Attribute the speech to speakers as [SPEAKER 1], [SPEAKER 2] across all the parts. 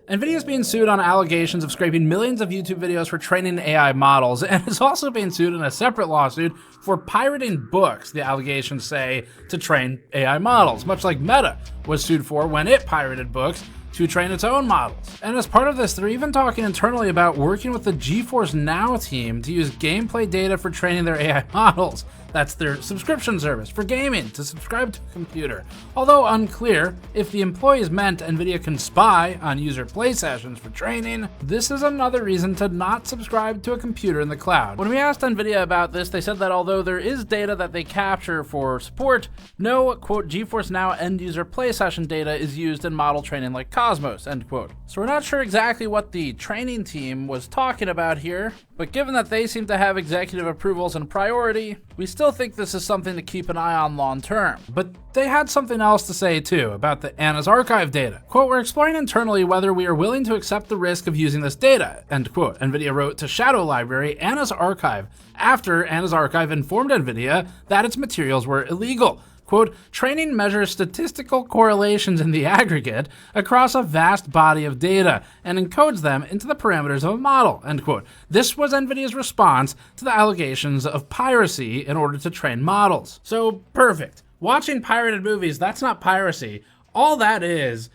[SPEAKER 1] NVIDIA is being sued on allegations of scraping millions of YouTube videos for training AI models, and is also being sued in a separate lawsuit for pirating books, the allegations say, to train AI models, much like Meta was sued for when it pirated books to train its own models. And as part of this, they're even talking internally about working with the GeForce Now team to use gameplay data for training their AI models. That's their subscription service for gaming to subscribe to a computer. Although unclear if the employees meant NVIDIA can spy on user play sessions for training, this is another reason to not subscribe to a computer in the cloud. When we asked NVIDIA about this, they said that although there is data that they capture for support, no, quote, GeForce Now end user play session data is used in model training like Cosmos, end quote. So we're not sure exactly what the training team was talking about here, but given that they seem to have executive approvals and priority, we still think this is something to keep an eye on long term. But they had something else to say too about the Anna's archive data. Quote, we're exploring internally whether we are willing to accept the risk of using this data, end quote. NVIDIA wrote to Shadow Library, Anna's archive, after Anna's archive informed NVIDIA that its materials were illegal. Quote, training measures statistical correlations in the aggregate across a vast body of data and encodes them into the parameters of a model, end quote. This was NVIDIA's response to the allegations of piracy in order to train models. So perfect. Watching pirated movies, that's not piracy. All that is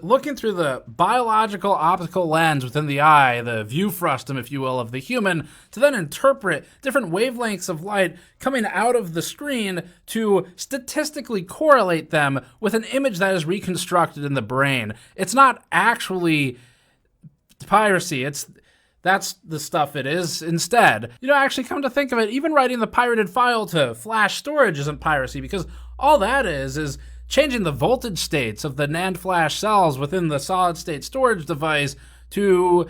[SPEAKER 1] looking through the biological optical lens within the eye, the view frustum, if you will, of the human, to then interpret different wavelengths of light coming out of the screen to statistically correlate them with an image that is reconstructed in the brain. It's not actually piracy. That's the stuff it is instead. You know, actually come to think of it, even writing the pirated file to flash storage isn't piracy, because all that is changing the voltage states of the NAND flash cells within the solid state storage device to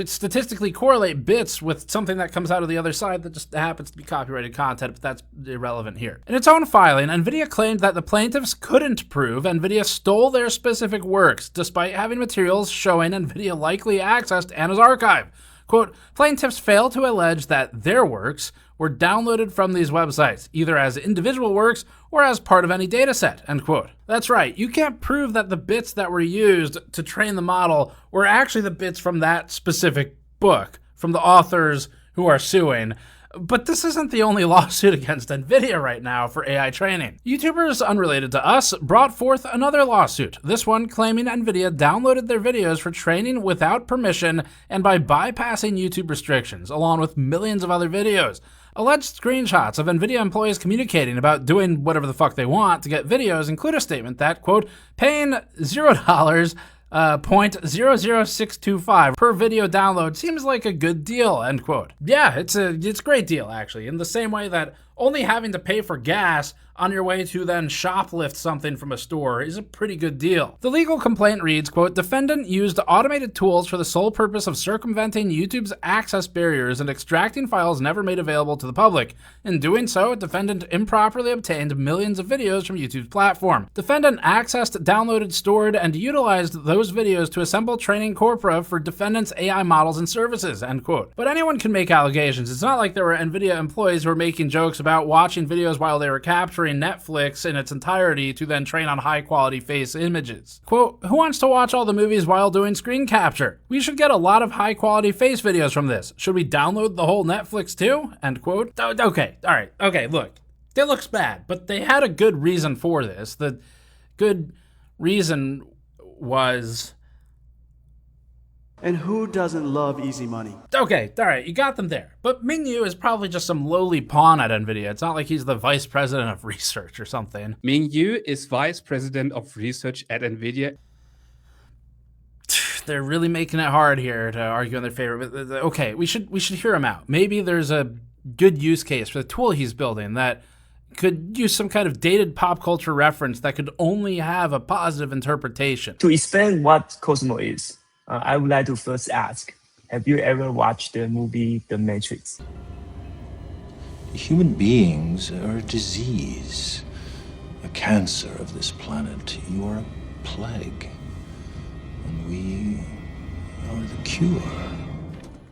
[SPEAKER 1] statistically correlate bits with something that comes out of the other side that just happens to be copyrighted content, but that's irrelevant here. In its own filing, NVIDIA claimed that the plaintiffs couldn't prove NVIDIA stole their specific works, despite having materials showing NVIDIA likely accessed Anna's archive. Quote, plaintiffs fail to allege that their works were downloaded from these websites, either as individual works or as part of any dataset, end quote. That's right, you can't prove that the bits that were used to train the model were actually the bits from that specific book, from the authors who are suing. But this isn't the only lawsuit against NVIDIA right now for AI training. YouTubers unrelated to us brought forth another lawsuit, this one claiming NVIDIA downloaded their videos for training without permission and by bypassing YouTube restrictions, along with millions of other videos. Alleged screenshots of NVIDIA employees communicating about doing whatever the fuck they want to get videos include a statement that, quote, paying $0, 0.00625 per video download seems like a good deal, end quote. Yeah, it's a great deal, actually, in the same way that only having to pay for gas on your way to then shoplift something from a store is a pretty good deal. The legal complaint reads, quote, defendant used automated tools for the sole purpose of circumventing YouTube's access barriers and extracting files never made available to the public. In doing so, defendant improperly obtained millions of videos from YouTube's platform. Defendant accessed, downloaded, stored, and utilized those videos to assemble training corpora for defendant's AI models and services, end quote. But anyone can make allegations. It's not like there were NVIDIA employees who were making jokes about watching videos while they were capturing Netflix in its entirety to then train on high-quality face images. Quote, who wants to watch all the movies while doing screen capture? We should get a lot of high-quality face videos from this. Should we download the whole Netflix too? End quote. Okay, all right, okay, look. It looks bad, but they had a good reason for this. The good reason was...
[SPEAKER 2] And who doesn't love easy money?
[SPEAKER 1] Okay, all right, you got them there. But Ming-Yu is probably just some lowly pawn at NVIDIA. It's not like he's the vice president of research or something.
[SPEAKER 3] Ming-Yu is vice president of research at NVIDIA.
[SPEAKER 1] They're really making it hard here to argue in their favor. But okay, we should hear him out. Maybe there's a good use case for the tool he's building that could use some kind of dated pop culture reference that could only have a positive interpretation.
[SPEAKER 4] To explain what Cosmos is, I would like to first ask, have you ever watched the movie The Matrix?
[SPEAKER 5] Human beings are a disease, a cancer of this planet. You are a plague, and we are the cure.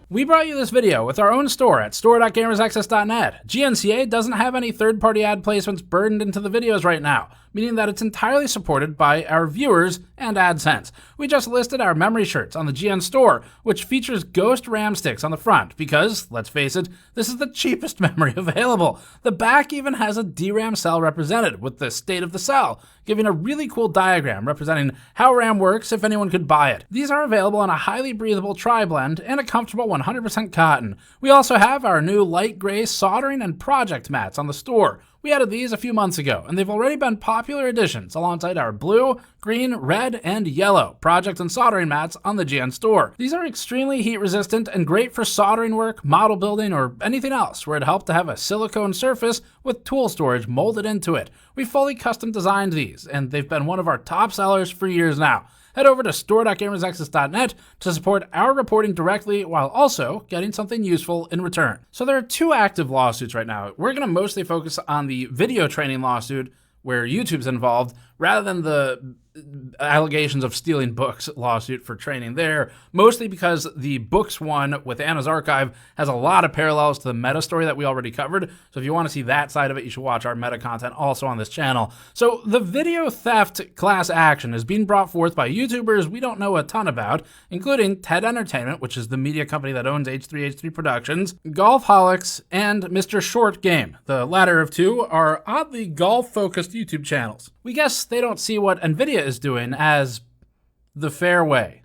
[SPEAKER 1] We brought you this video with our own store at store.gamersnexus.net. GNCA doesn't have any third-party ad placements burdened into the videos right now, meaning that it's entirely supported by our viewers and AdSense. We just listed our memory shirts on the GN store, which features ghost RAM sticks on the front because, let's face it, this is the cheapest memory available. The back even has a DRAM cell represented with the state of the cell, giving a really cool diagram representing how RAM works if anyone could buy it. These are available in a highly breathable tri-blend and a comfortable 100% cotton. We also have our new light gray soldering and project mats on the store. We added these a few months ago, and they've already been popular additions alongside our blue, green, red, and yellow project and soldering mats on the GN store. These are extremely heat resistant and great for soldering work, model building, or anything else where it helped to have a silicone surface with tool storage molded into it. We fully custom designed these, and they've been one of our top sellers for years now. Head over to store.gamersnexus.net to support our reporting directly while also getting something useful in return. So there are two active lawsuits right now. We're going to mostly focus on the video training lawsuit where YouTube's involved rather than the allegations of stealing books lawsuit for training there, mostly because the books one with Anna's Archive has a lot of parallels to the meta story that we already covered. So if you want to see that side of it, you should watch our meta content also on this channel. So the video theft class action is being brought forth by YouTubers we don't know a ton about, including TED Entertainment, which is the media company that owns H3H3 Productions, Golfholics, and Mr. Short Game. The latter of two are oddly golf-focused YouTube channels. We guess they don't see what NVIDIA is doing as the fair way.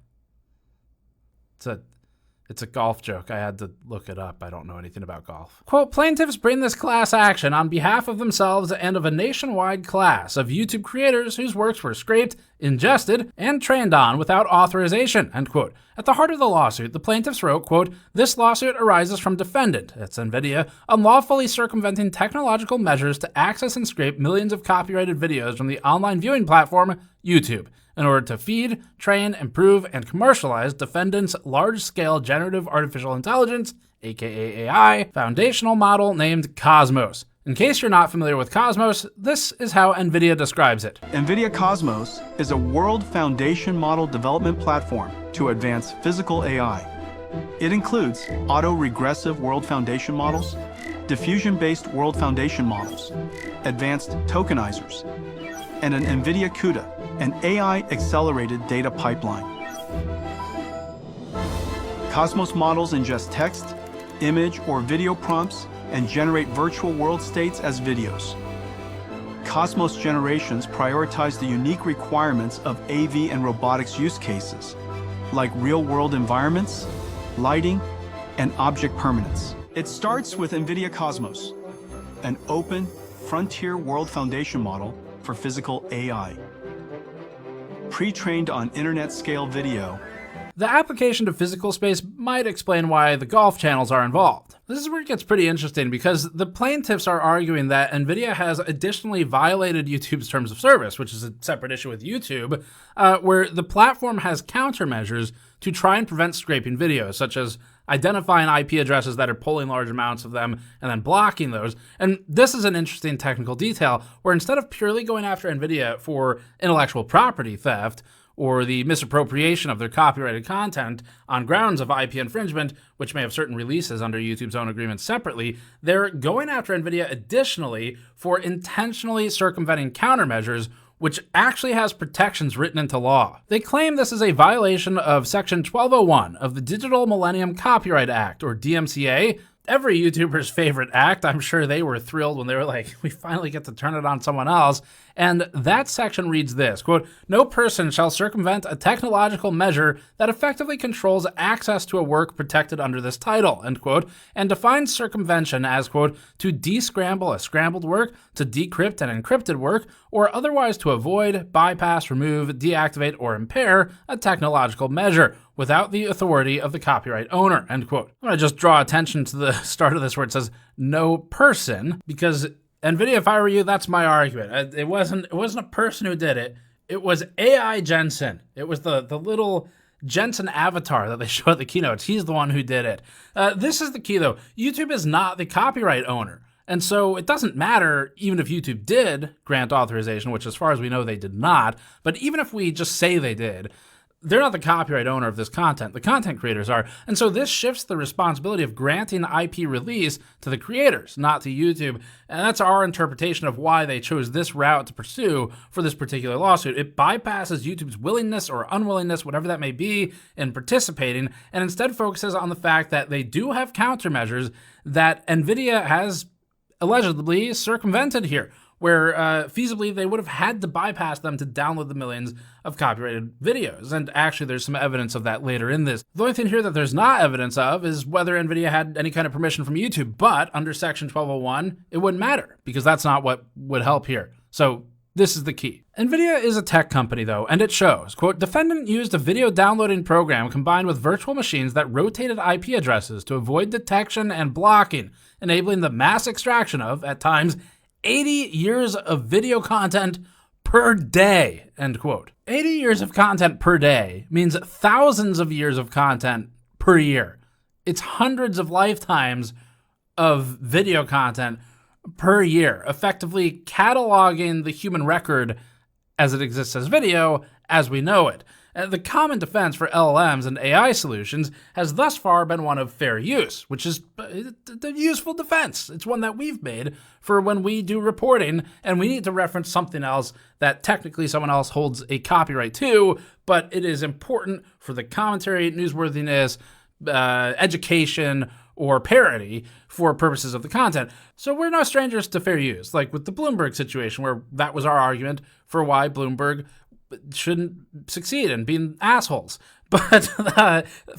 [SPEAKER 1] It's a golf joke. I had to look it up. I don't know anything about golf. Quote, plaintiffs bring this class action on behalf of themselves and of a nationwide class of YouTube creators whose works were scraped, ingested, and trained on without authorization, end quote. At the heart of the lawsuit, the plaintiffs wrote, quote, this lawsuit arises from defendant, that's NVIDIA, unlawfully circumventing technological measures to access and scrape millions of copyrighted videos from the online viewing platform, YouTube, in order to feed, train, improve, and commercialize defendants' large-scale generative artificial intelligence, aka AI, foundational model named Cosmos. In case you're not familiar with Cosmos, this is how NVIDIA describes it.
[SPEAKER 2] NVIDIA Cosmos is a world foundation model development platform to advance physical AI. It includes auto-regressive world foundation models, diffusion-based world foundation models, advanced tokenizers, and an NVIDIA CUDA, an AI-accelerated data pipeline. Cosmos models ingest text, image, or video prompts and generate virtual world states as videos. Cosmos generations prioritize the unique requirements of AV and robotics use cases, like real-world environments, lighting, and object permanence. It starts with NVIDIA Cosmos, an open, frontier world foundation model for physical AI. Pre-trained on internet-scale video.
[SPEAKER 1] The application to physical space might explain why the golf channels are involved. This is where it gets pretty interesting because the plaintiffs are arguing that NVIDIA has additionally violated YouTube's terms of service, which is a separate issue with YouTube, where the platform has countermeasures to try and prevent scraping videos, such as identifying IP addresses that are pulling large amounts of them and then blocking those. And this is an interesting technical detail where instead of purely going after NVIDIA for intellectual property theft, or the misappropriation of their copyrighted content on grounds of IP infringement, which may have certain releases under YouTube's own agreements separately, they're going after NVIDIA additionally for intentionally circumventing countermeasures, which actually has protections written into law. They claim this is a violation of Section 1201 of the Digital Millennium Copyright Act, or DMCA, every YouTuber's favorite act. I'm sure they were thrilled when they were like, we finally get to turn it on someone else. And that section reads this, quote, no person shall circumvent a technological measure that effectively controls access to a work protected under this title, end quote, and defines circumvention as, quote, to descramble a scrambled work, to decrypt an encrypted work, or otherwise to avoid, bypass, remove, deactivate, or impair a technological measure without the authority of the copyright owner, end quote. I'm gonna just draw attention to the start of this where it says no person, because NVIDIA, if I were you, that's my argument. It wasn't a person who did it. It was AI Jensen. It was the little Jensen avatar that they show at the keynotes. He's the one who did it. This is the key though. YouTube is not the copyright owner. And so it doesn't matter even if YouTube did grant authorization, which as far as we know they did not, but even if we just say they did, they're not the copyright owner of this content. The content creators are. And so this shifts the responsibility of granting IP release to the creators, not to YouTube. And that's our interpretation of why they chose this route to pursue for this particular lawsuit. It bypasses YouTube's willingness or unwillingness, whatever that may be, in participating, and instead focuses on the fact that they do have countermeasures that NVIDIA has allegedly circumvented here, where feasibly they would have had to bypass them to download the millions of copyrighted videos. And actually there's some evidence of that later in this. The only thing here that there's not evidence of is whether NVIDIA had any kind of permission from YouTube, but under Section 1201, it wouldn't matter because that's not what would help here. So this is the key. NVIDIA is a tech company though, and it shows. Quote, defendant used a video downloading program combined with virtual machines that rotated IP addresses to avoid detection and blocking, enabling the mass extraction of, at times, 80 years of video content per day, end quote. 80 years of content per day means thousands of years of content per year. It's hundreds of lifetimes of video content per year, effectively cataloging the human record as it exists as video as we know it. The common defense for LLMs and AI solutions has thus far been one of fair use, which is the useful defense. It's one that we've made for when we do reporting and we need to reference something else that technically someone else holds a copyright to, but it is important for the commentary, newsworthiness, education, or parody for purposes of the content. So we're no strangers to fair use, like with the Bloomberg situation, where that was our argument for why Bloomberg shouldn't succeed in being assholes. But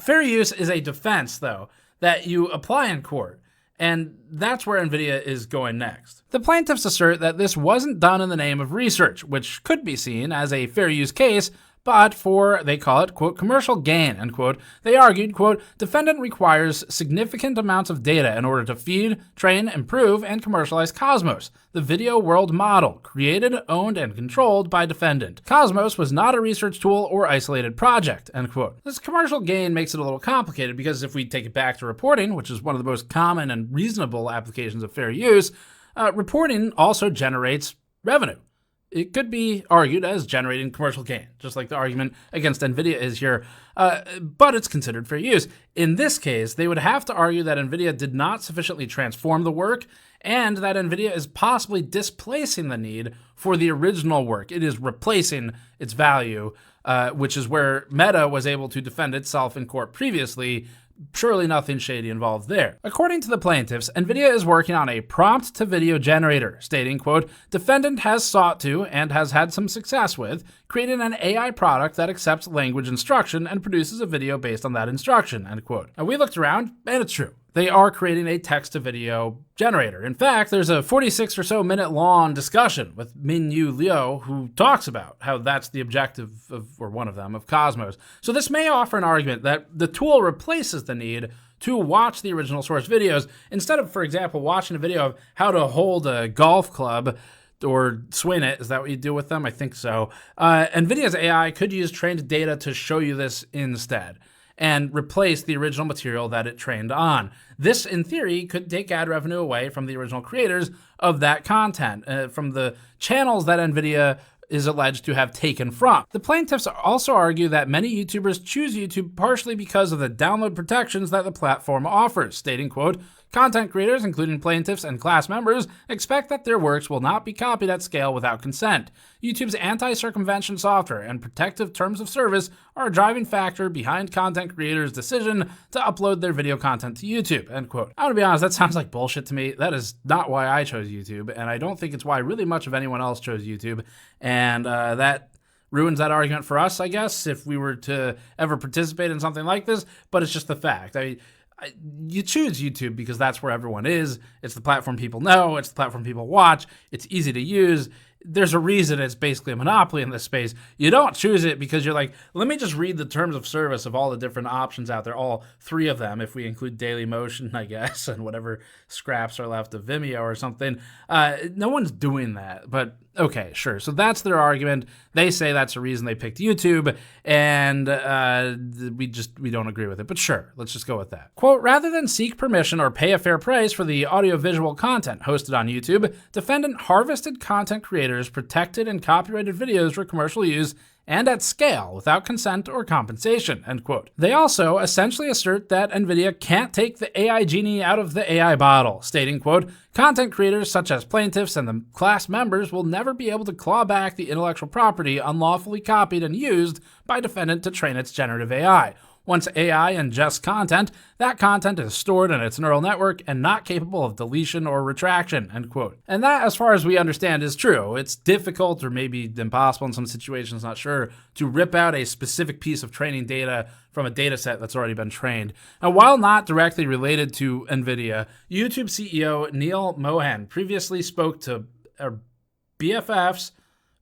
[SPEAKER 1] fair use is a defense, though, that you apply in court. And that's where NVIDIA is going next. The plaintiffs assert that this wasn't done in the name of research, which could be seen as a fair use case, but for, they call it, quote, commercial gain, end quote. They argued, quote, defendant requires significant amounts of data in order to feed, train, improve, and commercialize Cosmos, the video world model, created, owned, and controlled by defendant. Cosmos was not a research tool or isolated project, end quote. This commercial gain makes it a little complicated because if we take it back to reporting, which is one of the most common and reasonable applications of fair use, reporting also generates revenue. It could be argued as generating commercial gain, just like the argument against NVIDIA is here, but it's considered fair use. In this case, they would have to argue that NVIDIA did not sufficiently transform the work and that NVIDIA is possibly displacing the need for the original work. It is replacing its value, which is where Meta was able to defend itself in court previously. Surely nothing shady involved there. According to the plaintiffs, NVIDIA is working on a prompt-to-video generator, stating, quote, defendant has sought to, and has had some success with, creating an AI product that accepts language instruction and produces a video based on that instruction, end quote. Now, we looked around, and it's true. They are creating a text-to-video generator. In fact, there's a 46 or so minute long discussion with Minyu Liu who talks about how that's the objective of, or one of them, of Cosmos. So this may offer an argument that the tool replaces the need to watch the original source videos instead of, for example, watching a video of how to hold a golf club or swing it. Is that what you do with them? I think so. NVIDIA's AI could use trained data to show you this instead and replace the original material that it trained on. This, in theory, could take ad revenue away from the original creators of that content, from the channels that NVIDIA is alleged to have taken from. The plaintiffs also argue that many YouTubers choose YouTube partially because of the download protections that the platform offers, stating, quote, content creators, including plaintiffs and class members, expect that their works will not be copied at scale without consent. YouTube's anti-circumvention software and protective terms of service are a driving factor behind content creators' decision to upload their video content to YouTube, end quote. I'm gonna be honest, that sounds like bullshit to me. That is not why I chose YouTube, and I don't think it's why really much of anyone else chose YouTube, and that ruins that argument for us, I guess, if we were to ever participate in something like this, but it's just the fact. You choose YouTube because that's where everyone is. It's the platform people know. It's the platform people watch. It's easy to use. There's a reason it's basically a monopoly in this space. You don't choose it because you're like, let me just read the terms of service of all the different options out there, all three of them, if we include Dailymotion, I guess, and whatever scraps are left of Vimeo or something. No one's doing that, but okay, sure. So that's their argument. They say that's the reason they picked YouTube, and we don't agree with it, but sure, let's just go with that. Quote, rather than seek permission or pay a fair price for the audiovisual content hosted on YouTube, defendant harvested content creators protected and copyrighted videos for commercial use and at scale without consent or compensation, end quote. They also essentially assert that NVIDIA can't take the AI genie out of the AI bottle, stating, quote, content creators such as plaintiffs and the class members will never be able to claw back the intellectual property unlawfully copied and used by defendant to train its generative AI. Once AI ingests content, that content is stored in its neural network and not capable of deletion or retraction, end quote. And that, as far as we understand, is true. It's difficult or maybe impossible in some situations, not sure, to rip out a specific piece of training data from a data set that's already been trained. Now, while not directly related to NVIDIA, YouTube CEO Neil Mohan previously spoke to BFF's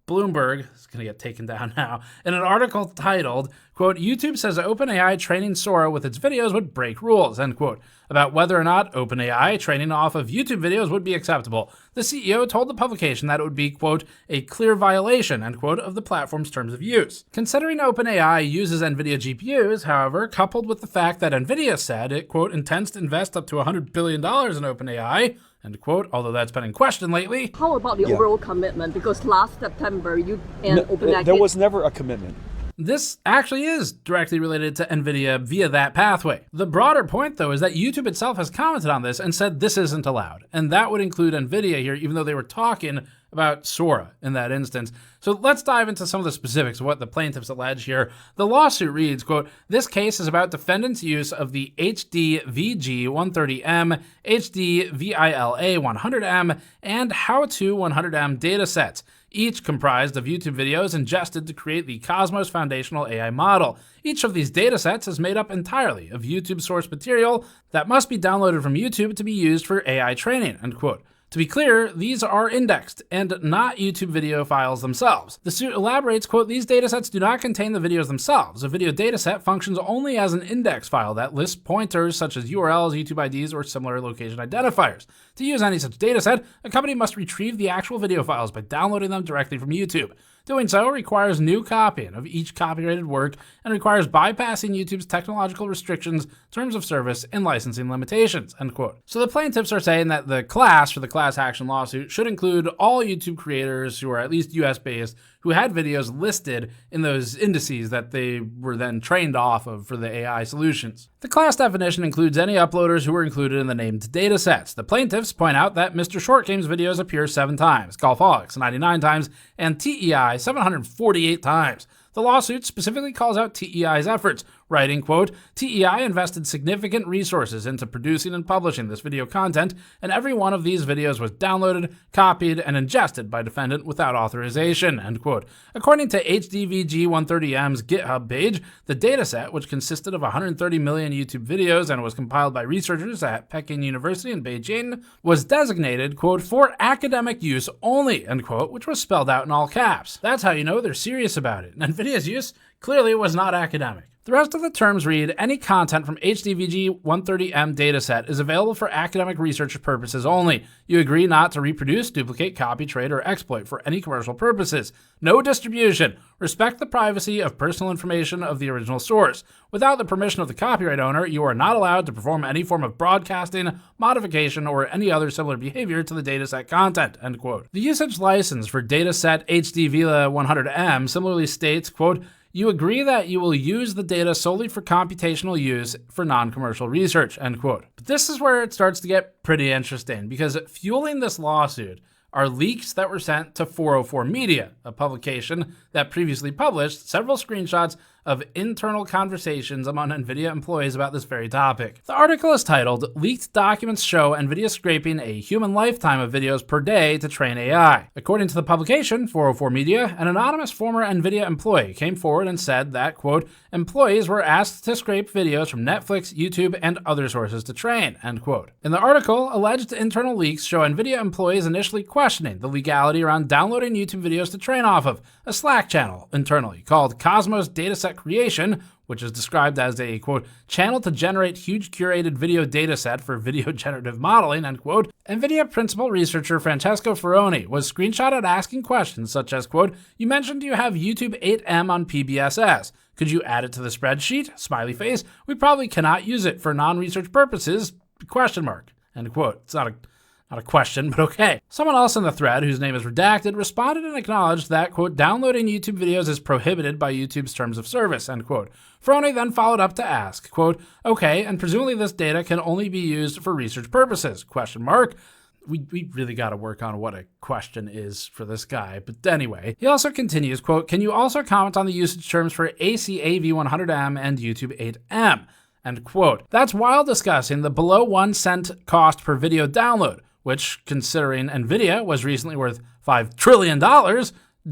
[SPEAKER 1] Bloomberg, it's going to get taken down now, in an article titled, quote, YouTube says OpenAI training Sora with its videos would break rules, end quote, about whether or not OpenAI training off of YouTube videos would be acceptable. The CEO told the publication that it would be, quote, a clear violation, end quote, of the platform's terms of use. Considering OpenAI uses NVIDIA GPUs, however, coupled with the fact that NVIDIA said it, quote, intends to invest up to $100 billion in OpenAI, end quote, although that's been in question lately.
[SPEAKER 6] How about the overall commitment? Because last September, you and OpenAI...
[SPEAKER 7] There was never a commitment.
[SPEAKER 1] This actually is directly related to NVIDIA via that pathway. The broader point, though, is that YouTube itself has commented on this and said this isn't allowed. And that would include NVIDIA here, even though they were talking about Sora in that instance. So let's dive into some of the specifics of what the plaintiffs allege here. The lawsuit reads, quote, this case is about defendants' use of the HD-VG130M, HD-VILA100M, and How-To 100M datasets, each comprised of YouTube videos ingested to create the Cosmos Foundational AI model. Each of these datasets is made up entirely of YouTube source material that must be downloaded from YouTube to be used for AI training, end quote. To be clear, these are indexed and not YouTube video files themselves. The suit elaborates, quote, these datasets do not contain the videos themselves. A video dataset functions only as an index file that lists pointers such as URLs, YouTube IDs, or similar location identifiers. To use any such dataset, a company must retrieve the actual video files by downloading them directly from YouTube. Doing so requires new copying of each copyrighted work and requires bypassing YouTube's technological restrictions, terms of service, and licensing limitations, end quote. So the plaintiffs are saying that the class for the class action lawsuit should include all YouTube creators who are at least US-based who had videos listed in those indices that they were then trained off of for the AI solutions. The class definition includes any uploaders who were included in the named datasets. The plaintiffs point out that Mr. Short Game's videos appear 7 times, Golfaholics 99 times, and TEI 748 times. The lawsuit specifically calls out TEI's efforts, writing, quote, TEI invested significant resources into producing and publishing this video content, and every one of these videos was downloaded, copied, and ingested by defendant without authorization, end quote. According to HDVG130M's GitHub page, the dataset, which consisted of 130 million YouTube videos and was compiled by researchers at Peking University in Beijing, was designated, quote, for academic use only, end quote, which was spelled out in all caps. That's how you know they're serious about it. And NVIDIA's use clearly was not academic. The rest of the terms read, any content from HDVG130M dataset is available for academic research purposes only. You agree not to reproduce, duplicate, copy, trade, or exploit for any commercial purposes. No distribution. Respect the privacy of personal information of the original source. Without the permission of the copyright owner, you are not allowed to perform any form of broadcasting, modification, or any other similar behavior to the dataset content, end quote. The usage license for dataset HDVILA100M similarly states, quote, you agree that you will use the data solely for computational use for non-commercial research, end quote. But this is where it starts to get pretty interesting, because fueling this lawsuit are leaks that were sent to 404 Media, a publication that previously published several screenshots of internal conversations among NVIDIA employees about this very topic. The article is titled, Leaked Documents Show NVIDIA Scraping a Human Lifetime of Videos Per Day to Train AI. According to the publication, 404 Media, an anonymous former NVIDIA employee came forward and said that, quote, employees were asked to scrape videos from Netflix, YouTube, and other sources to train, end quote. In the article, alleged internal leaks show NVIDIA employees initially questioning the legality around downloading YouTube videos to train off of, a Slack channel internally called Cosmos Dataset Creation, which is described as a, quote, channel to generate huge curated video dataset for video generative modeling, end quote. NVIDIA principal researcher Francesco Ferroni was screenshotted asking questions such as, quote, you mentioned you have YouTube 8M on PBSS. Could you add it to the spreadsheet? Smiley face. We probably cannot use it for non-research purposes, question mark, end quote. It's not Not a question, but okay. Someone else in the thread, whose name is redacted, responded and acknowledged that, quote, downloading YouTube videos is prohibited by YouTube's terms of service, end quote. Frony then followed up to ask, quote, okay, and presumably this data can only be used for research purposes, question mark. We really got to work on what a question is for this guy. But anyway, he also continues, quote, can you also comment on the usage terms for ACAV100M and YouTube 8M? End quote. That's while discussing the below 1 cent cost per video download, which, considering NVIDIA was recently worth $5 trillion,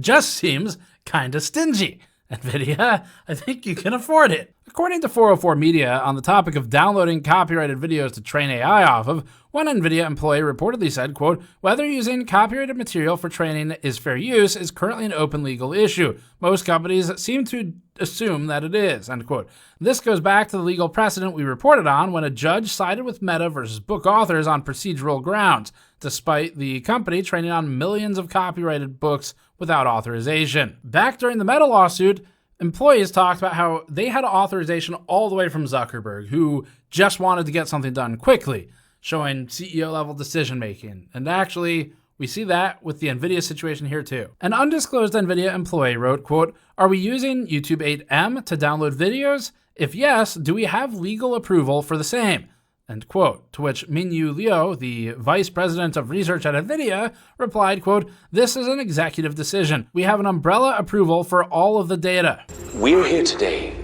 [SPEAKER 1] just seems kind of stingy. NVIDIA, I think you can afford it. According to 404 Media, on the topic of downloading copyrighted videos to train AI off of, one NVIDIA employee reportedly said, quote, whether using copyrighted material for training is fair use is currently an open legal issue. Most companies seem to assume that it is, end quote. This goes back to the legal precedent we reported on when a judge sided with Meta versus book authors on procedural grounds, despite the company training on millions of copyrighted books without authorization. Back during the Meta lawsuit, employees talked about how they had authorization all the way from Zuckerberg, who just wanted to get something done quickly, showing CEO-level decision-making. And actually, we see that with the NVIDIA situation here too. An undisclosed NVIDIA employee wrote, quote, are we using YouTube 8M to download videos? If yes, do we have legal approval for the same? End quote. To which Minyu Liu, the vice president of research at NVIDIA, replied, quote, this is an executive decision. We have an umbrella approval for all of the data.
[SPEAKER 7] We're here today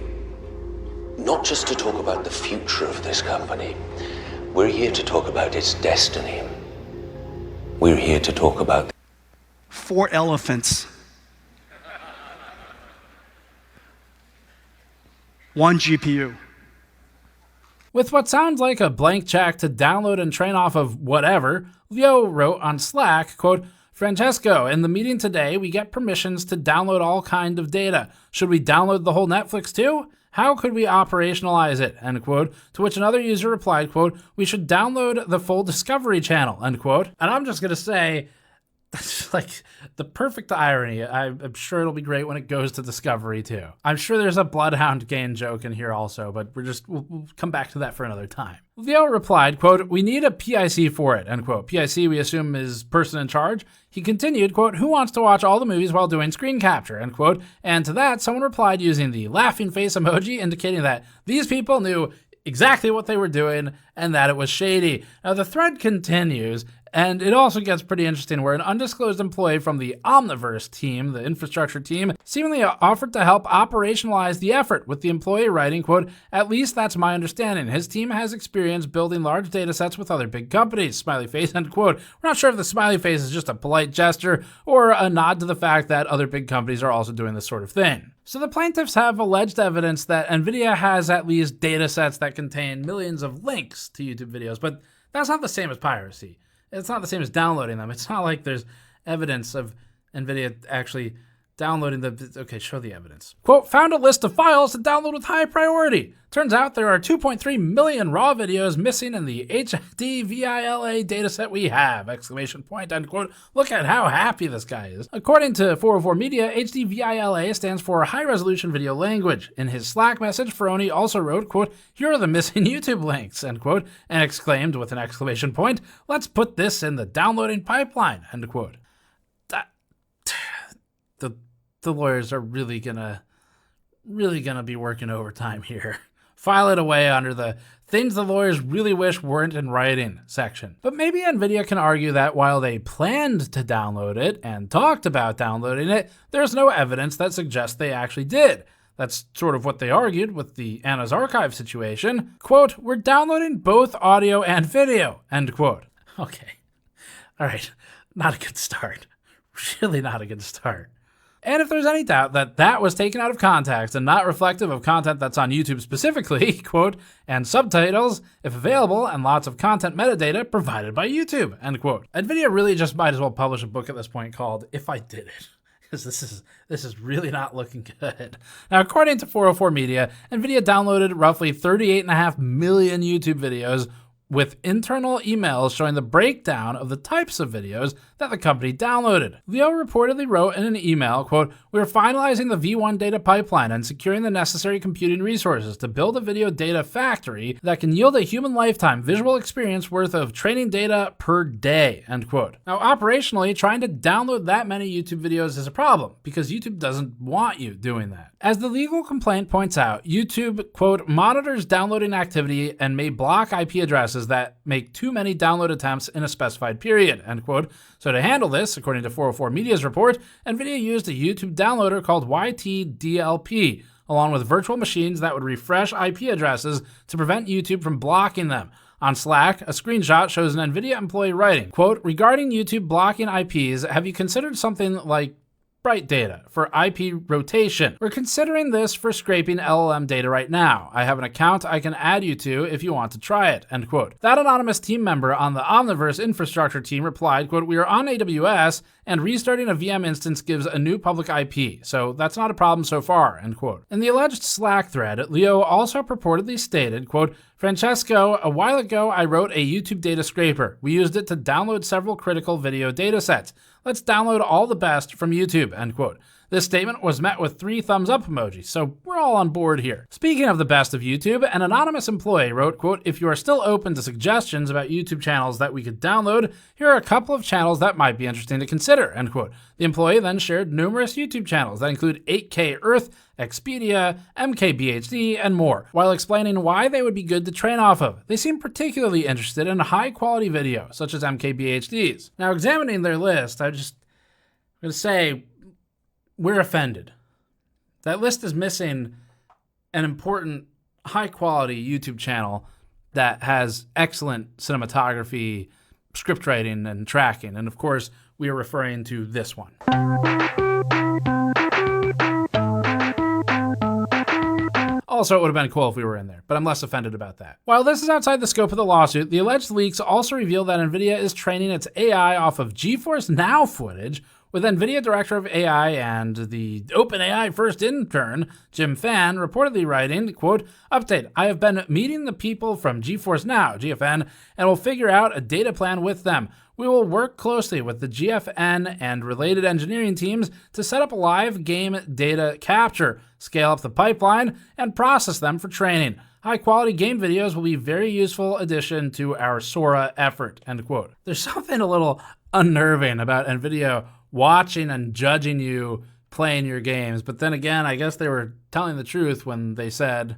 [SPEAKER 7] not just to talk about the future of this company. We're here to talk about its destiny. We're here to talk about
[SPEAKER 2] 4 elephants, 1 GPU.
[SPEAKER 1] With what sounds like a blank check to download and train off of whatever, Leo wrote on Slack, quote, Francesco, in the meeting today, we get permissions to download all kind of data. Should we download the whole Netflix too? How could we operationalize it? End quote. To which another user replied, quote, we should download the full Discovery Channel, end quote. And I'm just going to say, that's like the perfect irony. I'm sure it'll be great when it goes to Discovery too. I'm sure there's a Bloodhound Game joke in here also, but we'll come back to that for another time. Leo replied, quote, we need a PIC for it, end quote. PIC, we assume, is person in charge. He continued, quote, who wants to watch all the movies while doing screen capture, end quote. And to that, someone replied using the laughing face emoji, indicating that these people knew exactly what they were doing and that it was shady. Now the thread continues, and it also gets pretty interesting where an undisclosed employee from the Omniverse team, the infrastructure team, seemingly offered to help operationalize the effort, with the employee writing, quote, at least that's my understanding. His team has experience building large data sets with other big companies, smiley face, end quote. We're not sure if the smiley face is just a polite gesture or a nod to the fact that other big companies are also doing this sort of thing. So the plaintiffs have alleged evidence that NVIDIA has at least data sets that contain millions of links to YouTube videos, but that's not the same as piracy. It's not the same as downloading them. It's not like there's evidence of NVIDIA actually downloading the, okay, show the evidence. Quote, found a list of files to download with high priority. Turns out there are 2.3 million raw videos missing in the HDVILA dataset we have, exclamation point, end quote. Look at how happy this guy is. According to 404 Media, HDVILA stands for High Resolution Video Language. In his Slack message, Ferroni also wrote, quote, here are the missing YouTube links, end quote, and exclaimed with an exclamation point, let's put this in the downloading pipeline, end quote. The lawyers are really gonna be working overtime here. File it away under the things the lawyers really wish weren't in writing section. But maybe NVIDIA can argue that while they planned to download it and talked about downloading it, there's no evidence that suggests they actually did. That's sort of what they argued with the Anna's Archive situation. Quote, we're downloading both audio and video, end quote. Okay, all right, not a good start. Really not a good start. And if there's any doubt that that was taken out of context and not reflective of content that's on YouTube specifically, quote, and subtitles, if available, and lots of content metadata provided by YouTube, end quote. NVIDIA really just might as well publish a book at this point called If I Did It, because this is really not looking good. Now, according to 404 Media, NVIDIA downloaded roughly 38.5 million YouTube videos with internal emails showing the breakdown of the types of videos that the company downloaded. Leo reportedly wrote in an email, quote, "We are finalizing the V1 data pipeline and securing the necessary computing resources to build a video data factory that can yield a human lifetime visual experience worth of training data per day," end quote. Now, operationally, trying to download that many YouTube videos is a problem because YouTube doesn't want you doing that. As the legal complaint points out, YouTube, quote, "monitors downloading activity and may block IP addresses that make too many download attempts in a specified period," end quote. So to handle this, according to 404 Media's report, NVIDIA used a YouTube downloader called YTDLP, along with virtual machines that would refresh IP addresses to prevent YouTube from blocking them. On Slack, a screenshot shows an NVIDIA employee writing, quote, "Regarding YouTube blocking IPs, have you considered something like Bright data for IP rotation? We're considering this for scraping LLM data right now. I have an account I can add you to if you want to try it," end quote. That anonymous team member on the Omniverse infrastructure team replied, quote, "We are on AWS and restarting a VM instance gives a new public IP, so that's not a problem so far," end quote. In the alleged Slack thread, Leo also purportedly stated, quote, "Francesco, a while ago I wrote a YouTube data scraper. We used it to download several critical video data sets. Let's download all the best from YouTube," end quote. This statement was met with 3 thumbs up emojis, so we're all on board here. Speaking of the best of YouTube, an anonymous employee wrote, quote, "If you are still open to suggestions about YouTube channels that we could download, here are a couple of channels that might be interesting to consider," end quote. The employee then shared numerous YouTube channels that include 8K Earth, Expedia, MKBHD, and more, while explaining why they would be good to train off of. They seem particularly interested in high-quality video, such as MKBHDs. Now, examining their list, I'm going to say, we're offended. That list is missing an important high-quality YouTube channel that has excellent cinematography, script writing, and tracking. And of course, we are referring to this one. Also, it would have been cool if we were in there, but I'm less offended about that. While this is outside the scope of the lawsuit, the alleged leaks also reveal that NVIDIA is training its AI off of GeForce Now footage, with NVIDIA Director of AI and the OpenAI first intern, Jim Fan, reportedly writing, quote, "Update, I have been meeting the people from GeForce Now, GFN, and will figure out a data plan with them. We will work closely with the GFN and related engineering teams to set up live game data capture, scale up the pipeline, and process them for training. High-quality game videos will be a very useful addition to our Sora effort," end quote. There's something a little unnerving about NVIDIA watching and judging you playing your games, but then again, I guess they were telling the truth when they said.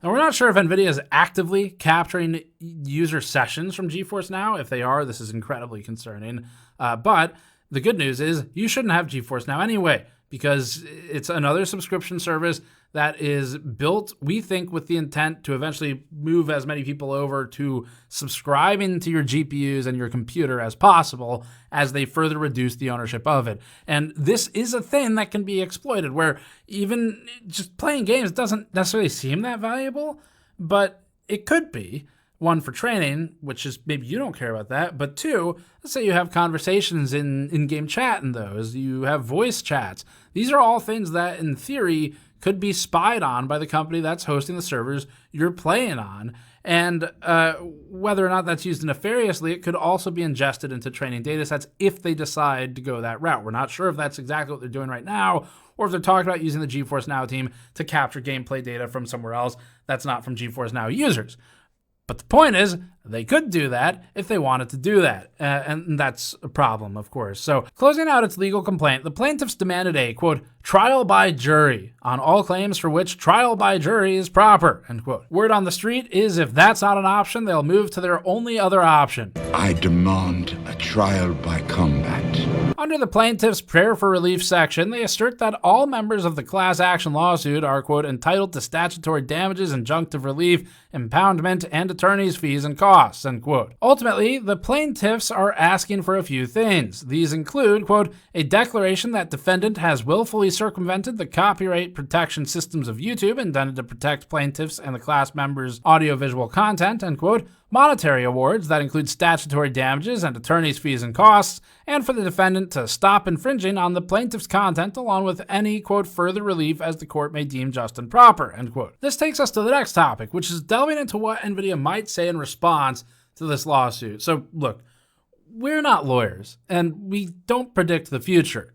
[SPEAKER 1] And we're not sure if NVIDIA is actively capturing user sessions from GeForce Now. If they are, this is incredibly concerning. But the good news is you shouldn't have GeForce Now anyway, because it's another subscription service that is built, we think, with the intent to eventually move as many people over to subscribing to your GPUs and your computer as possible as they further reduce the ownership of it. And this is a thing that can be exploited, where even just playing games doesn't necessarily seem that valuable, but it could be. One, for training, which is maybe you don't care about that, but 2, let's say you have conversations in-game chat in those, you have voice chats. These are all things that, in theory, could be spied on by the company that's hosting the servers you're playing on. And whether or not that's used nefariously, it could also be ingested into training data sets if they decide to go that route. We're not sure if that's exactly what they're doing right now, or if they're talking about using the GeForce Now team to capture gameplay data from somewhere else that's not from GeForce Now users. But the point is, they could do that if they wanted to do that, and that's a problem, of course. So, closing out its legal complaint, the plaintiffs demanded a, quote, "trial by jury on all claims for which trial by jury is proper," end quote. Word on the street is if that's not an option, they'll move to their only other option.
[SPEAKER 8] "I demand a trial by combat."
[SPEAKER 1] Under the plaintiff's prayer for relief section, they assert that all members of the class action lawsuit are, quote, "entitled to statutory damages, injunctive relief, impoundment, and attorney's fees and costs," end quote. Ultimately, the plaintiffs are asking for a few things. These include, quote, "a declaration that defendant has willfully circumvented the copyright protection systems of YouTube intended to protect plaintiffs and the class members' audiovisual content," end quote, monetary awards that include statutory damages and attorney's fees and costs, and for the defendant to stop infringing on the plaintiff's content along with any, quote, "further relief as the court may deem just and proper," end quote. This takes us to the next topic, which is delving into what NVIDIA might say in response to this lawsuit. So look, we're not lawyers, and we don't predict the future.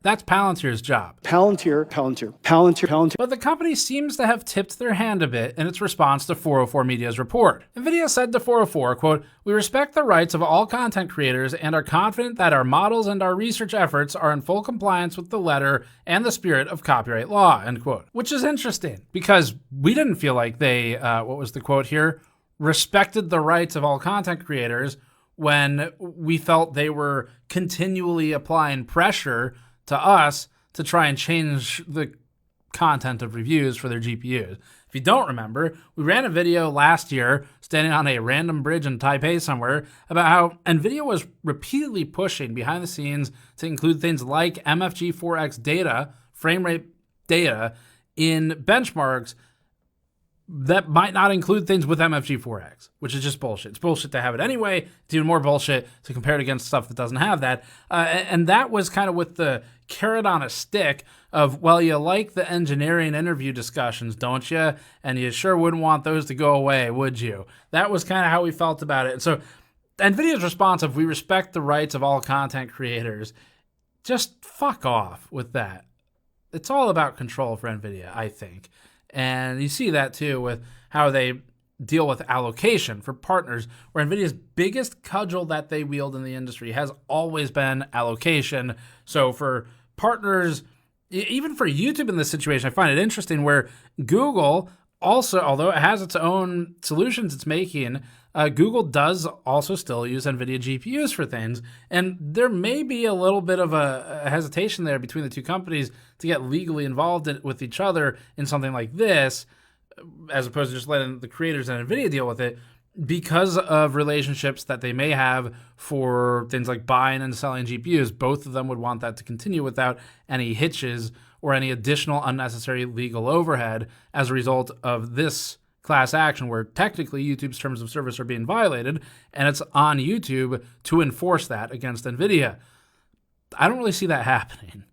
[SPEAKER 1] That's Palantir's job.
[SPEAKER 9] Palantir.
[SPEAKER 1] But the company seems to have tipped their hand a bit in its response to 404 Media's report. NVIDIA said to 404, quote, "We respect the rights of all content creators and are confident that our models and our research efforts are in full compliance with the letter and the spirit of copyright law," end quote. Which is interesting because we didn't feel like they, what was the quote here? Respected the rights of all content creators when we felt they were continually applying pressure to us to try and change the content of reviews for their GPUs. If you don't remember, we ran a video last year standing on a random bridge in Taipei somewhere about how NVIDIA was repeatedly pushing behind the scenes to include things like MFG4X data, frame rate data, in benchmarks that might not include things with MFG4X, which is just bullshit. It's bullshit to have it anyway. It's even more bullshit to compare it against stuff that doesn't have that. And that was kind of with the carrot on a stick of, well, you like the engineering interview discussions, don't you? And you sure wouldn't want those to go away, would you? That was kind of how we felt about it. And so NVIDIA's response of, "We respect the rights of all content creators," just fuck off with that. It's all about control for NVIDIA, I think. And you see that too with how they deal with allocation for partners, where NVIDIA's biggest cudgel that they wield in the industry has always been allocation. So for partners, even for YouTube in this situation, I find it interesting where Google also, although it has its own solutions it's making, Google does also still use NVIDIA GPUs for things. And there may be a little bit of a hesitation there between the two companies to get legally involved with each other in something like this, as opposed to just letting the creators and NVIDIA deal with it, because of relationships that they may have for things like buying and selling GPUs. Both of them would want that to continue without any hitches or any additional unnecessary legal overhead as a result of this class action, where technically YouTube's terms of service are being violated, and it's on YouTube to enforce that against NVIDIA. I don't really see that happening.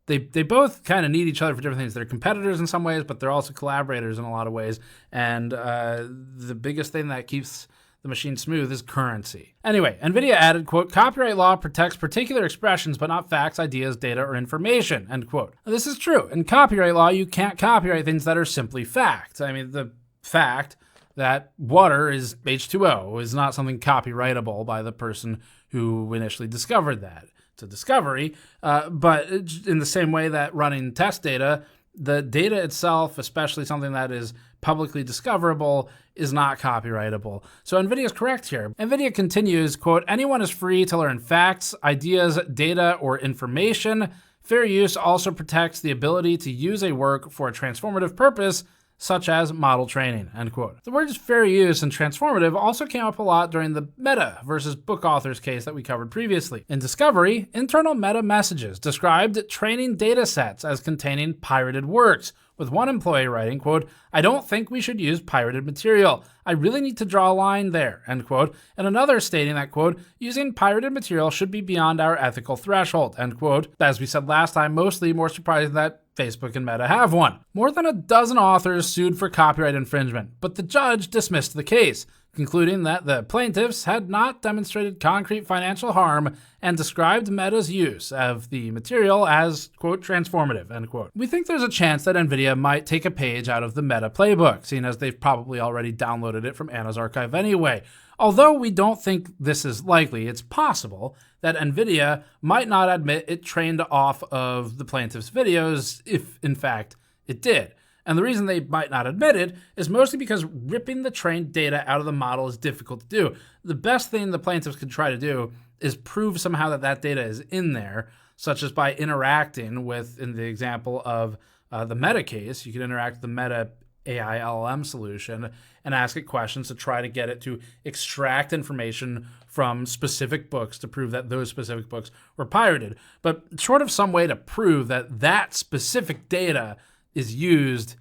[SPEAKER 1] They both kind of need each other for different things. They're competitors in some ways, but they're also collaborators in a lot of ways. And the biggest thing that keeps the machine smooth is currency. Anyway, NVIDIA added, quote, "Copyright law protects particular expressions, but not facts, ideas, data, or information," end quote. Now, this is true. In copyright law, you can't copyright things that are simply facts. I mean, the fact that water is H2O is not something copyrightable by the person who initially discovered that. It's a discovery, but in the same way that running test data, the data itself, especially something that is publicly discoverable, is not copyrightable. So NVIDIA is correct here. NVIDIA continues, quote, "Anyone is free to learn facts, ideas, data, or information. Fair use also protects the ability to use a work for a transformative purpose, such as model training," end quote. The words fair use and transformative also came up a lot during the meta versus book authors case that we covered previously. In Discovery, internal meta messages described training data sets as containing pirated works, with one employee writing, quote, "I don't think we should use pirated material. I really need to draw a line there," end quote. And another stating that, quote, "Using pirated material should be beyond our ethical threshold," end quote. As we said last time, mostly more surprising that Facebook and Meta have one. More than a dozen authors sued for copyright infringement, but the judge dismissed the case, concluding that the plaintiffs had not demonstrated concrete financial harm and described Meta's use of the material as, quote, "transformative," end quote. We think there's a chance that NVIDIA might take a page out of the Meta playbook, seeing as they've probably already downloaded it from Anna's archive anyway. Although we don't think this is likely, it's possible that NVIDIA might not admit it trained off of the plaintiff's videos if, in fact, it did. And the reason they might not admit it is mostly because ripping the trained data out of the model is difficult to do. The best thing the plaintiffs could try to do is prove somehow that that data is in there, such as by interacting with, in the example of the Meta case, you can interact with the Meta AI LLM solution and ask it questions to try to get it to extract information from specific books to prove that those specific books were pirated. But short of some way to prove that that specific data is used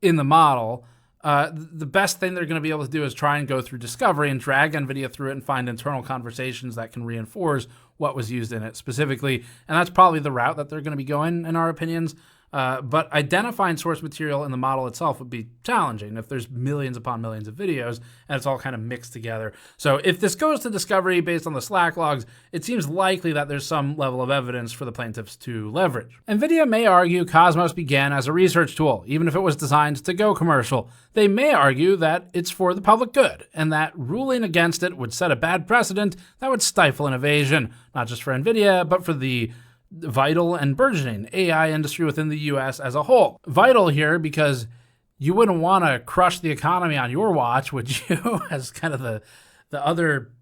[SPEAKER 1] in the model, the best thing they're going to be able to do is try and go through Discovery and drag NVIDIA through it and find internal conversations that can reinforce what was used in it specifically. And that's probably the route that they're going to be going, in our opinions. But identifying source material in the model itself would be challenging if there's millions upon millions of videos and it's all kind of mixed together. So if this goes to discovery based on the Slack logs, it seems likely that there's some level of evidence for the plaintiffs to leverage. NVIDIA may argue Cosmos began as a research tool, even if it was designed to go commercial. They may argue that it's for the public good, and that ruling against it would set a bad precedent that would stifle innovation, not just for NVIDIA, but for the vital and burgeoning AI industry within the US as a whole. Vital here because you wouldn't want to crush the economy on your watch, would you? As kind of the other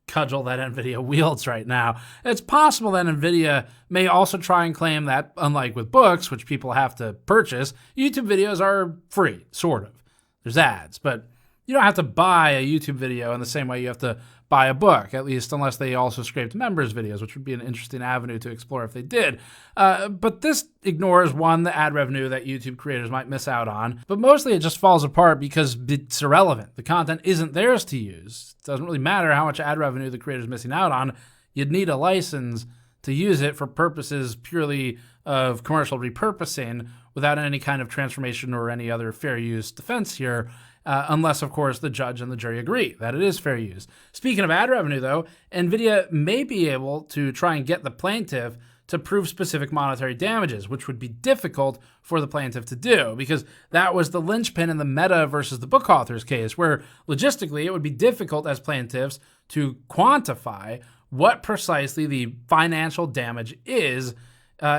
[SPEAKER 1] cudgel that NVIDIA wields right now. It's possible that NVIDIA may also try and claim that, unlike with books, which people have to purchase, YouTube videos are free, sort of. There's ads, but you don't have to buy a YouTube video in the same way you have to buy a book, at least unless they also scraped members' videos, which would be an interesting avenue to explore if they did. But this ignores, one, the ad revenue that YouTube creators might miss out on, but mostly it just falls apart because it's irrelevant. The content isn't theirs to use. It doesn't really matter how much ad revenue the creator's missing out on. You'd need a license to use it for purposes purely of commercial repurposing without any kind of transformation or any other fair use defense here. Unless, of course, the judge and the jury agree that it is fair use. Speaking of ad revenue, though, NVIDIA may be able to try and get the plaintiff to prove specific monetary damages, which would be difficult for the plaintiff to do, because that was the linchpin in the Meta versus the book authors case, where logistically it would be difficult as plaintiffs to quantify what precisely the financial damage is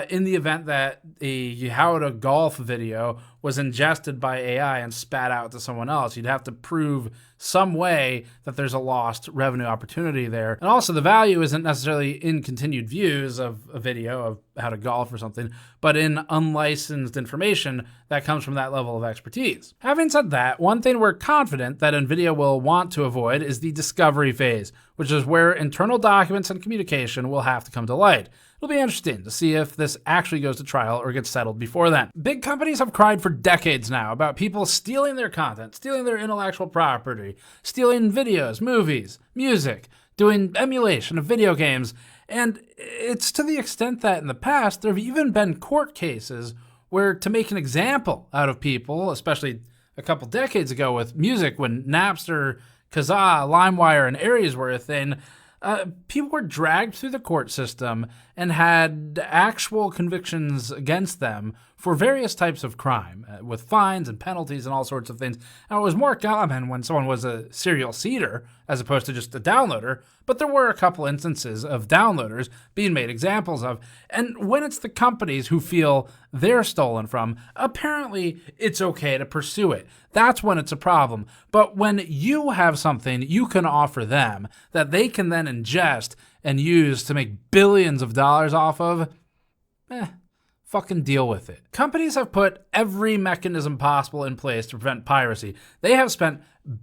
[SPEAKER 1] in the event that a how to golf video was ingested by AI and spat out to someone else. You'd have to prove some way that there's a lost revenue opportunity there. And also the value isn't necessarily in continued views of a video of how to golf or something, but in unlicensed information that comes from that level of expertise. Having said that, one thing we're confident that NVIDIA will want to avoid is the discovery phase, which is where internal documents and communication will have to come to light. It'll be interesting to see if this actually goes to trial or gets settled before then. Big companies have cried for decades now about people stealing their content, stealing their intellectual property, stealing videos, movies, music, doing emulation of video games. And it's to the extent that in the past, there have even been court cases where, to make an example out of people, especially a couple decades ago with music when Napster, Kazaa, LimeWire, and Aries were a thing, people were dragged through the court system and had actual convictions against them for various types of crime, with fines and penalties and all sorts of things. Now, it was more common when someone was a serial seeder as opposed to just a downloader, but there were a couple instances of downloaders being made examples of. And when it's the companies who feel they're stolen from, apparently it's okay to pursue it. That's when it's a problem. But when you have something you can offer them that they can then ingest and use to make billions of dollars off of, fucking deal with it. Companies have put every mechanism possible in place to prevent piracy. They have spent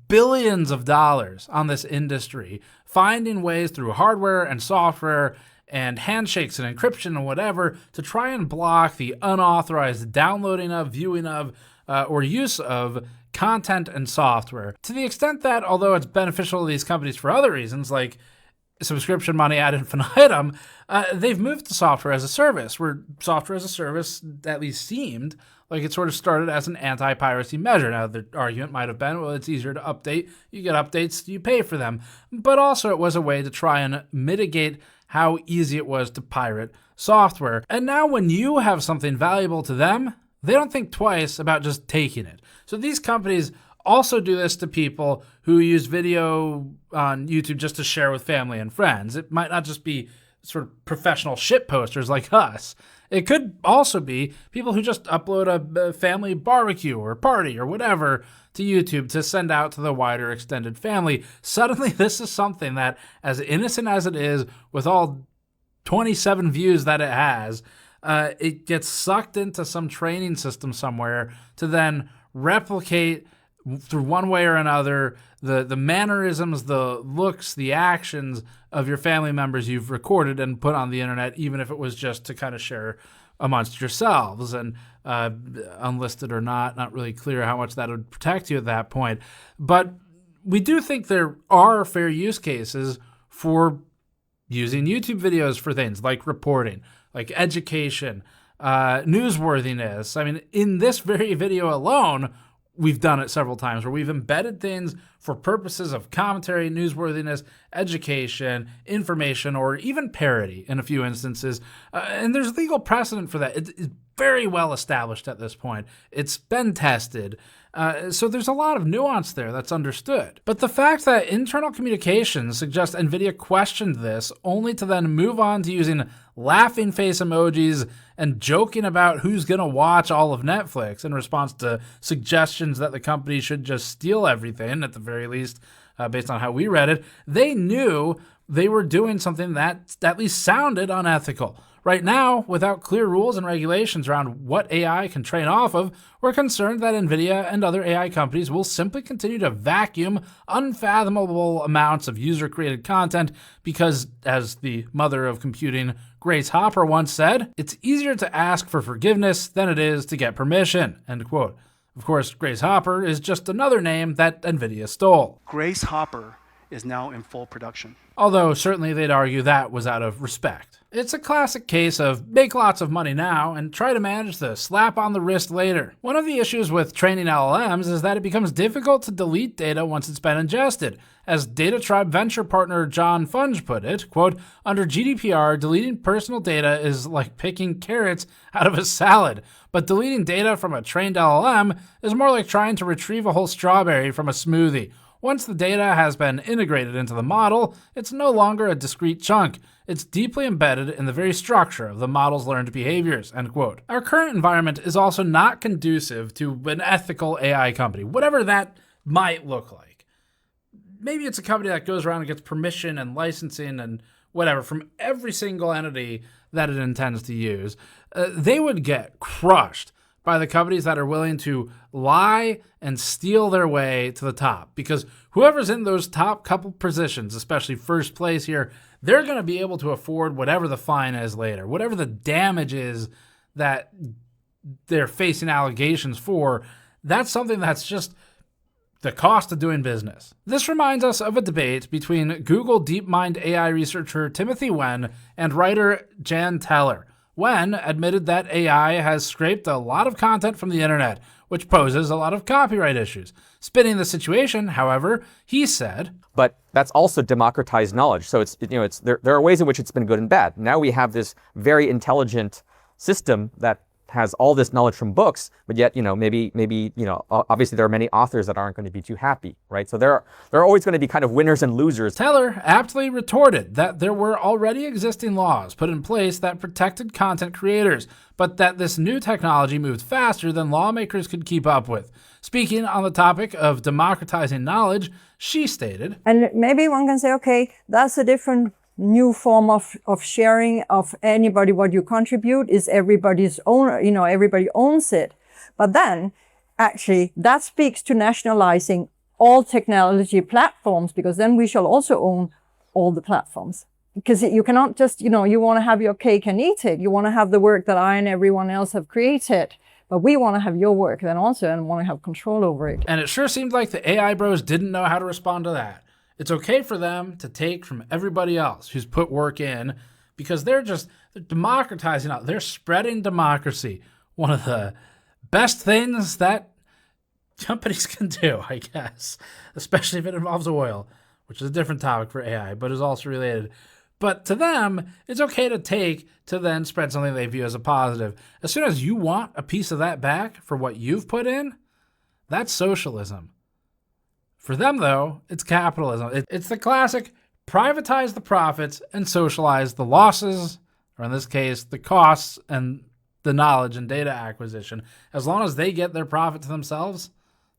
[SPEAKER 1] billions of dollars on this industry, finding ways through hardware and software and handshakes and encryption and whatever to try and block the unauthorized downloading of, viewing of, or use of content and software. To the extent that, although it's beneficial to these companies for other reasons, like subscription money ad infinitum, they've moved to software as a service, where software as a service at least seemed like it sort of started as an anti-piracy measure. Now, the argument might have been, well, it's easier to update. You get updates, you pay for them. But also it was a way to try and mitigate how easy it was to pirate software. And now when you have something valuable to them, they don't think twice about just taking it. So these companies also do this to people who use video on YouTube just to share with family and friends. It might not just be sort of professional shit posters like us. It could also be people who just upload a family barbecue or party or whatever to YouTube to send out to the wider extended family. Suddenly, this is something that, as innocent as it is, with all 27 views that it has, it gets sucked into some training system somewhere to then replicate through one way or another the mannerisms, the looks, the actions of your family members you've recorded and put on the internet, even if it was just to kind of share amongst yourselves and unlisted or not really clear how much that would protect you at that point. But we do think there are fair use cases for using YouTube videos for things like reporting, like education, newsworthiness. I mean, in this very video alone, we've done it several times where we've embedded things for purposes of commentary, newsworthiness, education, information, or even parody in a few instances. And there's legal precedent for that. It's very well established at this point. It's been tested. So there's a lot of nuance there that's understood. But the fact that internal communications suggest NVIDIA questioned this only to then move on to using laughing face emojis and joking about who's going to watch all of Netflix in response to suggestions that the company should just steal everything, at the very least, based on how we read it, they knew they were doing something that at least sounded unethical. Right now, without clear rules and regulations around what AI can train off of, we're concerned that NVIDIA and other AI companies will simply continue to vacuum unfathomable amounts of user-created content because, as the mother of computing, Grace Hopper, once said, "It's easier to ask for forgiveness than it is to get permission," end quote. Of course, Grace Hopper is just another name that NVIDIA stole.
[SPEAKER 2] Grace Hopper is now in full production.
[SPEAKER 1] Although certainly they'd argue that was out of respect. It's a classic case of make lots of money now and try to manage the slap on the wrist later. One of the issues with training LLMs is that it becomes difficult to delete data once it's been ingested. As Data Tribe venture partner John Funge put it, quote, "Under GDPR, deleting personal data is like picking carrots out of a salad, but deleting data from a trained LLM is more like trying to retrieve a whole strawberry from a smoothie. Once the data has been integrated into the model, it's no longer a discrete chunk. It's deeply embedded in the very structure of the model's learned behaviors," end quote. Our current environment is also not conducive to an ethical AI company, whatever that might look like. Maybe it's a company that goes around and gets permission and licensing and whatever from every single entity that it intends to use. They would get crushed by the companies that are willing to lie and steal their way to the top. Because whoever's in those top couple positions, especially first place here, they're going to be able to afford whatever the fine is later, whatever the damage is that they're facing allegations for. That's something that's just the cost of doing business. This reminds us of a debate between Google DeepMind AI researcher Timothy Wen and writer Jan Teller. Wen admitted that AI has scraped a lot of content from the internet, which poses a lot of copyright issues. Spinning the situation, however, he said,
[SPEAKER 9] "But that's also democratized knowledge. So there are ways in which it's been good and bad. Now we have this very intelligent system that has all this knowledge from books, but yet, maybe, obviously there are many authors that aren't going to be too happy, right? So there are always going to be kind of winners and losers."
[SPEAKER 1] Teller aptly retorted that there were already existing laws put in place that protected content creators, but that this new technology moved faster than lawmakers could keep up with. Speaking on the topic of democratizing knowledge, she stated,
[SPEAKER 10] "And maybe one can say, okay, that's a different new form of sharing of anybody. What you contribute is everybody's own, everybody owns it. But then actually that speaks to nationalizing all technology platforms, because then we shall also own all the platforms. Because you cannot just, you want to have your cake and eat it. You want to have the work that I and everyone else have created. But we want to have your work then also and want to have control over it."
[SPEAKER 1] And it sure seemed like the AI bros didn't know how to respond to that. It's okay for them to take from everybody else who's put work in, because they're democratizing out. They're spreading democracy. One of the best things that companies can do, I guess, especially if it involves oil, which is a different topic for AI, but is also related. But to them, it's okay to take to then spread something they view as a positive. As soon as you want a piece of that back for what you've put in, that's socialism. For them, though, it's capitalism. It's the classic privatize the profits and socialize the losses, or in this case, the costs and the knowledge and data acquisition. As long as they get their profit to themselves,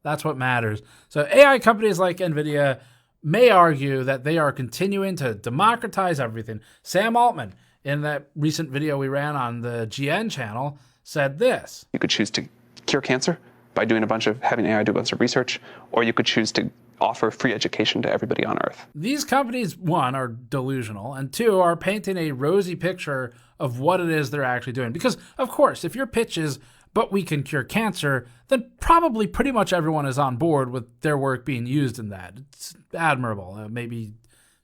[SPEAKER 1] that's what matters. So AI companies like NVIDIA may argue that they are continuing to democratize everything. Sam Altman, in that recent video we ran on the GN channel, said this.
[SPEAKER 11] "You could choose to cure cancer by having AI do a bunch of research, or you could choose to offer free education to everybody on Earth."
[SPEAKER 1] These companies, one, are delusional, and two, are painting a rosy picture of what it is they're actually doing. Because, of course, if your pitch is, "but we can cure cancer," then probably pretty much everyone is on board with their work being used in that. It's admirable. Maybe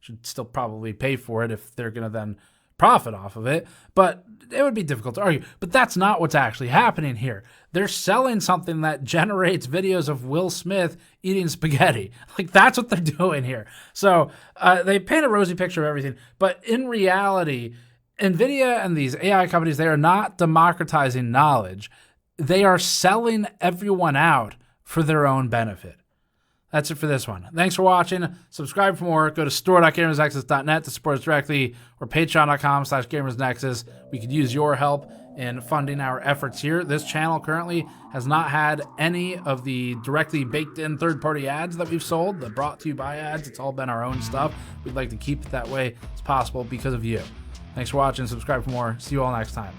[SPEAKER 1] should still probably pay for it if they're going to then profit off of it, but it would be difficult to argue. But that's not what's actually happening here. They're selling something that generates videos of Will Smith eating spaghetti. Like, that's what they're doing here. So they paint a rosy picture of everything, but in reality, NVIDIA and these AI companies, they are not democratizing knowledge. They are selling everyone out for their own benefit. That's it for this one. Thanks for watching. Subscribe for more. Go to store.gamersnexus.net to support us directly, or patreon.com/gamersnexus. We could use your help in funding our efforts here. This channel currently has not had any of the directly baked in third-party ads that we've sold, the brought to you by ads. It's all been our own stuff. We'd like to keep it that way as possible because of you. Thanks for watching. Subscribe for more. See you all next time.